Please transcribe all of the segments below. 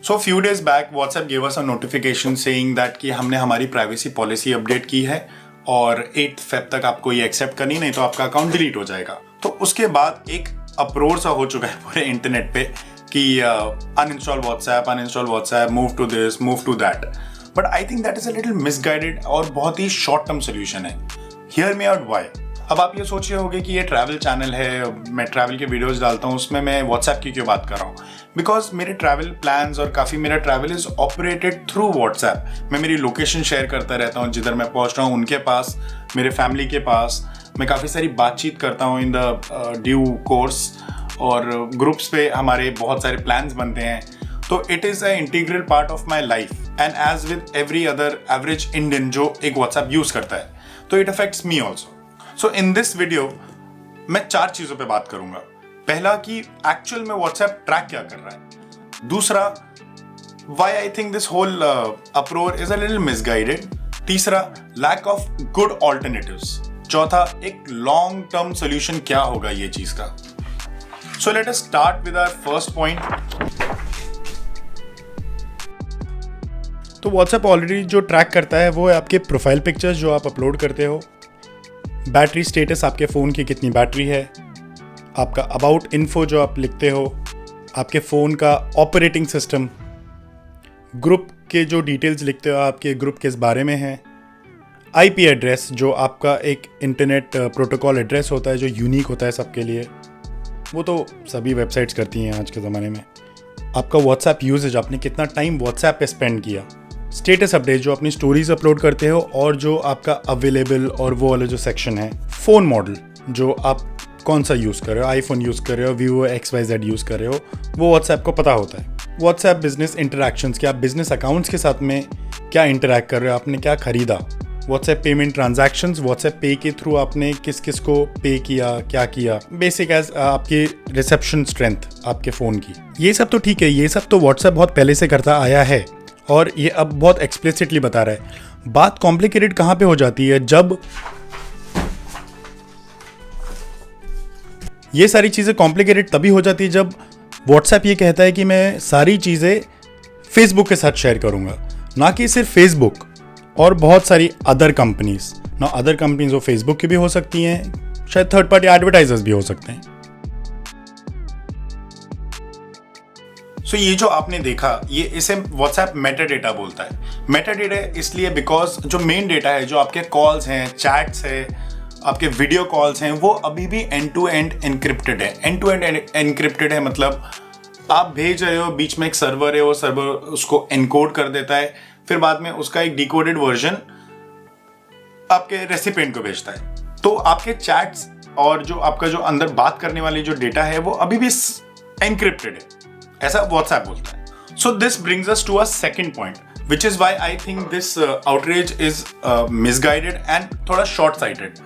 So few days back WhatsApp give us a notification saying that कि हमने हमारी privacy policy update की है और 8 फेब तक आपको ये एक्सेप्ट करनी, नहीं तो आपका अकाउंट डिलीट हो जाएगा। तो उसके बाद एक अप्रोच सा हो चुका है पूरे इंटरनेट पे कि uninstall WhatsApp, move to this, move to that. But I think that is a little misguided और बहुत ही शॉर्ट टर्म सोल्यूशन है। Hear me out why. अब आप ये सोच रहे होंगे कि ये ट्रैवल चैनल है, मैं ट्रैवल के वीडियोस डालता हूँ, उसमें मैं व्हाट्सएप की क्यों बात कर रहा हूँ? बिकॉज मेरे ट्रैवल प्लान्स और काफ़ी मेरा travel is operated through WhatsApp. मैं मेरी लोकेशन शेयर करता रहता हूँ, जिधर मैं पहुँच रहा हूँ उनके पास, मेरे फैमिली के पास। मैं काफ़ी सारी बातचीत करता हूँ इन द ड्यू कोर्स, और ग्रुप्स पे हमारे बहुत सारे प्लान्स बनते हैं। तो it is a integral part of my life and as with every other average Indian जो एक व्हाट्सएप यूज़ करता है, तो it affects me also. So in this video मैं 4 चीज़ों पे बात करूंगा। पहला कि एक्चुअल में व्हाट्सएप ट्रैक क्या कर रहा है। दूसरा, why I think this whole approach is a little misguided. तीसरा, लैक ऑफ गुड ऑल्टरनेटिव्स। चौथा, एक लॉन्ग टर्म सोल्यूशन क्या होगा ये चीज का। So let us start with our first point. तो व्हाट्सएप ऑलरेडी जो ट्रैक करता है वो है आपके प्रोफाइल पिक्चर्स जो आप अपलोड करते हो, बैटरी स्टेटस, आपके फ़ोन की कितनी बैटरी है, आपका अबाउट इन्फो जो आप लिखते हो, आपके फ़ोन का ऑपरेटिंग सिस्टम, ग्रुप के जो डिटेल्स लिखते हो आपके ग्रुप किस बारे में है, आईपी एड्रेस जो आपका एक इंटरनेट प्रोटोकॉल एड्रेस होता है जो यूनिक होता है सबके लिए, वो तो सभी वेबसाइट्स करती हैं आज के ज़माने में। आपका व्हाट्सएप यूजेज, आपने कितना टाइम व्हाट्सएप पे स्पेंड किया, स्टेटस अपडेट जो अपनी स्टोरीज अपलोड करते हो, और जो आपका अवेलेबल और वो वाला जो सेक्शन है, फ़ोन मॉडल जो आप कौन सा यूज़ कर रहे हो, आईफोन यूज़ कर रहे हो, वीवो XYZ यूज़ कर रहे हो, वो व्हाट्सएप को पता होता है। व्हाट्सएप बिजनेस इंटरैक्शंस, क्या आप बिजनेस अकाउंट्स के साथ में क्या इंटरैक्ट कर रहे हो, आपने क्या खरीदा, व्हाट्सएप पेमेंट ट्रांजैक्शंस, व्हाट्सएप पे के थ्रू आपने किस किस को पे किया, क्या किया, बेसिक एज आपकी रिसेप्शन स्ट्रेंथ आपके फ़ोन की। ये सब तो ठीक है, ये सब तो व्हाट्सएप बहुत पहले से करता आया है और ये अब बहुत एक्सप्लिसिटली बता रहा है। बात कॉम्प्लिकेटेड कहाँ पे हो जाती है, जब ये सारी चीज़ें कॉम्प्लिकेटेड तभी हो जाती है जब व्हाट्सएप ये कहता है कि मैं सारी चीज़ें फेसबुक के साथ शेयर करूँगा, ना कि सिर्फ फेसबुक और बहुत सारी अदर कंपनीज। ना अदर कंपनीज वो फेसबुक की भी हो सकती हैं, शायद थर्ड पार्टी एडवर्टाइजर्स भी हो सकते हैं। सो ये जो आपने देखा, ये इसे व्हाट्सएप मेटा डेटा बोलता है। मेटा डेटा इसलिए बिकॉज जो मेन डेटा है, जो आपके कॉल्स हैं, चैट्स है, आपके वीडियो कॉल्स हैं, वो अभी भी एंड टू एंड एनक्रिप्टेड है। एंड टू एंड एनक्रिप्टेड है मतलब आप भेज रहे हो, बीच में एक सर्वर है, वो सर्वर उसको एनकोड कर देता है, फिर बाद में उसका एक डिकोडेड वर्जन आपके रेसिपिएंट को भेजता है। तो आपके चैट्स और जो आपका जो अंदर बात करने वाली जो डेटा है वो अभी भी एनक्रिप्टेड है, ऐसा व्हाट्सएप बोलता है। So this brings us to a second point, which is why I think this outreach is misguided and थोड़ा शॉर्ट साइटेड।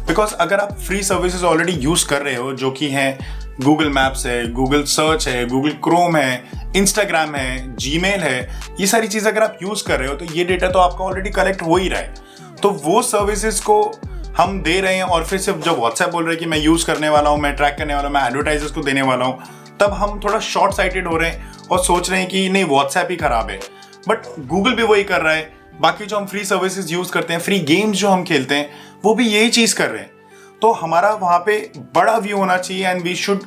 बिकॉज अगर आप फ्री सर्विसेज ऑलरेडी यूज कर रहे हो, जो कि हैं गूगल मैप्स है, गूगल सर्च है, गूगल क्रोम है, इंस्टाग्राम है, जीमेल है, ये सारी चीज़ अगर आप यूज कर रहे हो तो ये डेटा तो आपका ऑलरेडी कलेक्ट हो ही रहा है। तो वो सर्विसेज को हम दे रहे हैं, और फिर सिर्फ जब व्हाट्सएप बोल रहे हैं कि मैं यूज करने वाला हूँ, मैं ट्रैक करने वाला हूँ, मैं एडवर्टाइजर्स को देने वाला हूँ, तब हम थोड़ा शॉर्ट साइटेड हो रहे हैं और सोच रहे हैं कि नहीं व्हाट्सएप ही खराब है। बट गूगल भी वही कर रहा है, बाकी जो हम फ्री सर्विसेज यूज करते हैं, फ्री गेम्स जो हम खेलते हैं, वो भी यही चीज कर रहे हैं। तो हमारा वहां पे बड़ा व्यू होना चाहिए and we should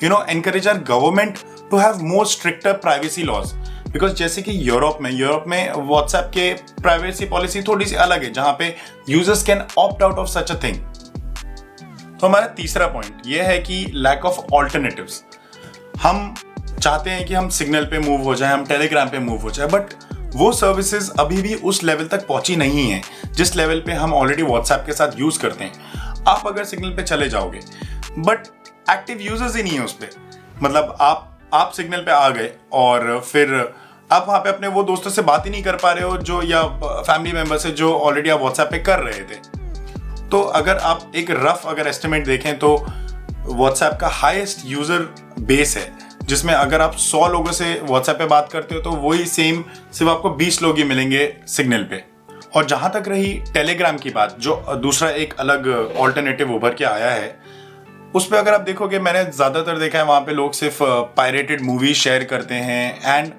encourage our government to have more stricter privacy laws. Because जैसे कि यूरोप में व्हाट्सएप के प्राइवेसी पॉलिसी थोड़ी सी अलग है, जहां पे users can opt out of such a thing. तो हमारा तीसरा पॉइंट यह है कि लैक ऑफ ऑल्टरनेटिव्स। हम चाहते हैं कि हम सिग्नल पे मूव हो जाए, हम टेलीग्राम पे मूव हो जाए, बट वो सर्विसेज अभी भी उस लेवल तक पहुंची नहीं है जिस लेवल पे हम ऑलरेडी व्हाट्सएप के साथ यूज करते हैं। आप अगर सिग्नल पे चले जाओगे बट एक्टिव यूजर्स ही नहीं है उस पर, मतलब आप सिग्नल पे आ गए और फिर आप वहां पे अपने वो दोस्तों से बात ही नहीं कर पा रहे हो जो, या फैमिली मेंबर से जो ऑलरेडी आप व्हाट्सएप पे कर रहे थे। तो अगर आप एक रफ अगर एस्टिमेट देखें तो व्हाट्सएप का हाईएस्ट यूजर बेस है, जिसमें अगर आप 100 लोगों से व्हाट्सएप पे बात करते हो तो वही सेम सिर्फ आपको 20 लोग ही मिलेंगे सिग्नल पे। और जहां तक रही टेलीग्राम की बात, जो दूसरा एक अलग ऑल्टरनेटिव उभर के आया है, उस पर अगर आप देखोगे, मैंने ज़्यादातर देखा है वहाँ पे लोग सिर्फ पायरेटेड मूवीज शेयर करते हैं एंड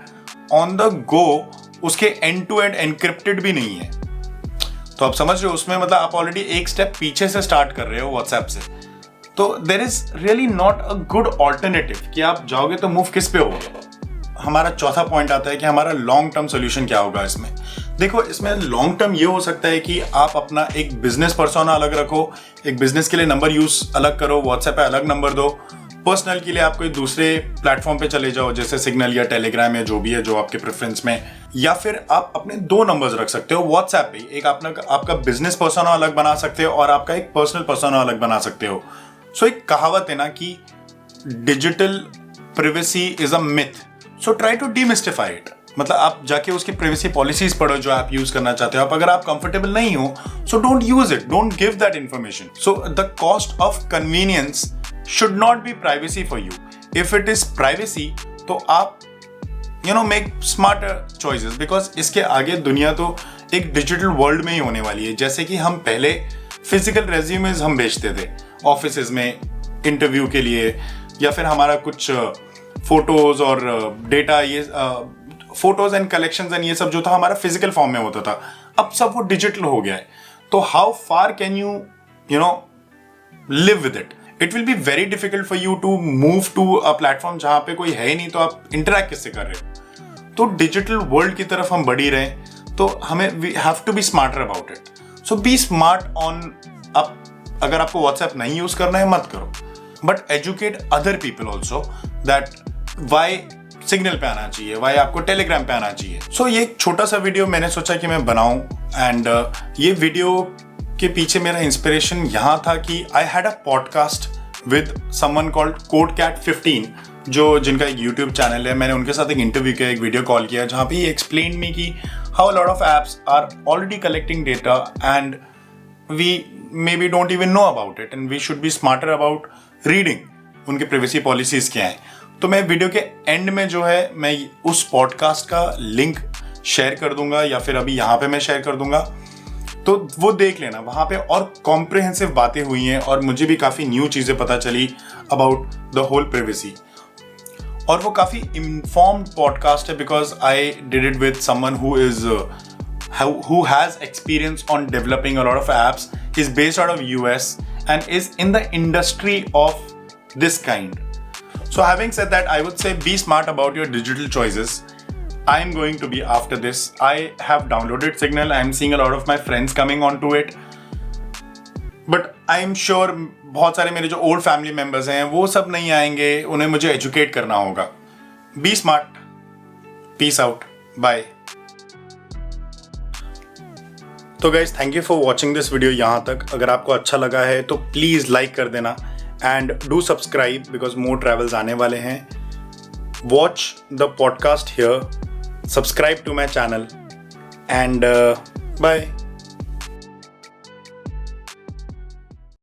ऑन द गो उसके एंड टू एंड एनक्रिप्टेड भी नहीं है। तो आप समझ रहे हो, उसमें मतलब आप ऑलरेडी एक स्टेप पीछे से स्टार्ट कर रहे हो व्हाट्सएप से। तो there is really not a good alternative कि आप जाओगे तो मूव किस पे होगा। हमारा चौथा पॉइंट आता है कि हमारा लॉन्ग टर्म सोल्यूशन क्या होगा इसमें। देखो, इसमें लॉन्ग टर्म ये हो सकता है कि आप अपना एक बिजनेस पर्सोना अलग रखो, एक बिजनेस के लिए नंबर यूज अलग करो, व्हाट्सएप पे अलग नंबर दो, पर्सनल के लिए आप कोई दूसरे प्लेटफॉर्म पे चले जाओ जैसे सिग्नल या टेलीग्राम या जो भी है जो आपके प्रेफरेंस में, या फिर आप अपने 2 नंबर्स रख सकते हो व्हाट्सएप पे। एक आपका बिजनेस पर्सोना अलग बना सकते हो और आपका एक पर्सनल पर्सोना अलग बना सकते हो। सो एक कहावत है ना कि digital privacy is a myth, so try to demystify it. मतलब आप जाके उसकी प्राइवेसी पॉलिसीज पढ़ो जो आप यूज करना चाहते हो। आप अगर आप कंफर्टेबल नहीं हो so don't use it, don't give that information. So the cost of convenience should not be privacy for you. If it is privacy तो आप मेक स्मार्टर चॉइसेस, बिकॉज इसके आगे दुनिया तो एक डिजिटल वर्ल्ड में ही होने वाली है। जैसे कि हम पहले फिजिकल रेज्यूमेज हम भेजते थे ऑफिसेज में इंटरव्यू के लिए, या फिर हमारा कुछ फोटोज और डेटा, ये फोटोज एंड कलेक्शंस एंड ये सब जो था हमारा फिजिकल फॉर्म में होता था। अब सब वो डिजिटल हो गया है। तो how far can you live with it? It will be very difficult for you to move to a platform जहां पे कोई है ही नहीं, तो आप इंटरैक्ट किससे कर रहे हो? तो डिजिटल वर्ल्ड की तरफ हम बढ़ ही रहे हैं, तो हमें we have to be smarter about it. So be smart on अगर आपको व्हाट्सएप नहीं यूज करना है मत करो, but educate other people also that why Signal पे आना चाहिए, वाई आपको टेलीग्राम पे आना चाहिए। सो ये एक छोटा सा वीडियो मैंने सोचा कि मैं बनाऊं, एंड ये वीडियो के पीछे मेरा इंस्पिरेशन यहाँ था कि I had a podcast with someone called CodeCat15, जिनका एक यूट्यूब चैनल है। मैंने उनके साथ एक इंटरव्यू किया, एक वीडियो कॉल किया, जहाँ पे ही एक्सप्लेन मी कि how lot of apps are already collecting data and we maybe don't even know about it, and we should be smarter about reading उनके प्राइवेसी पॉलिसीज क्या हैं। तो मैं वीडियो के एंड में जो है मैं उस पॉडकास्ट का लिंक शेयर कर दूंगा, या फिर अभी यहाँ पे मैं शेयर कर दूंगा, तो वो देख लेना। वहाँ पे और कॉम्प्रिहेंसिव बातें हुई हैं और मुझे भी काफ़ी न्यू चीज़ें पता चली अबाउट द होल प्राइवेसी। और वो काफ़ी इन्फॉर्म्ड पॉडकास्ट है, because I did it with someone who has experience on developing a lot of apps. He's based out of US and is in the industry of this kind. So having said that, I would say be smart about your digital choices. I am going to be after this. I have downloaded Signal. I am seeing a lot of my friends coming onto it. But I am sure बहुत सारे मेरे जो old family members हैं वो सब नहीं आएंगे, उन्हें मुझे educate करना होगा. Be smart. Peace out. Bye. तो guys thank you for watching this video यहाँ तक। अगर आपको अच्छा लगा है तो प्लीज़ लाइक कर देना and do subscribe, because more travels आने वाले हैं। Watch the podcast here, subscribe to my channel and bye.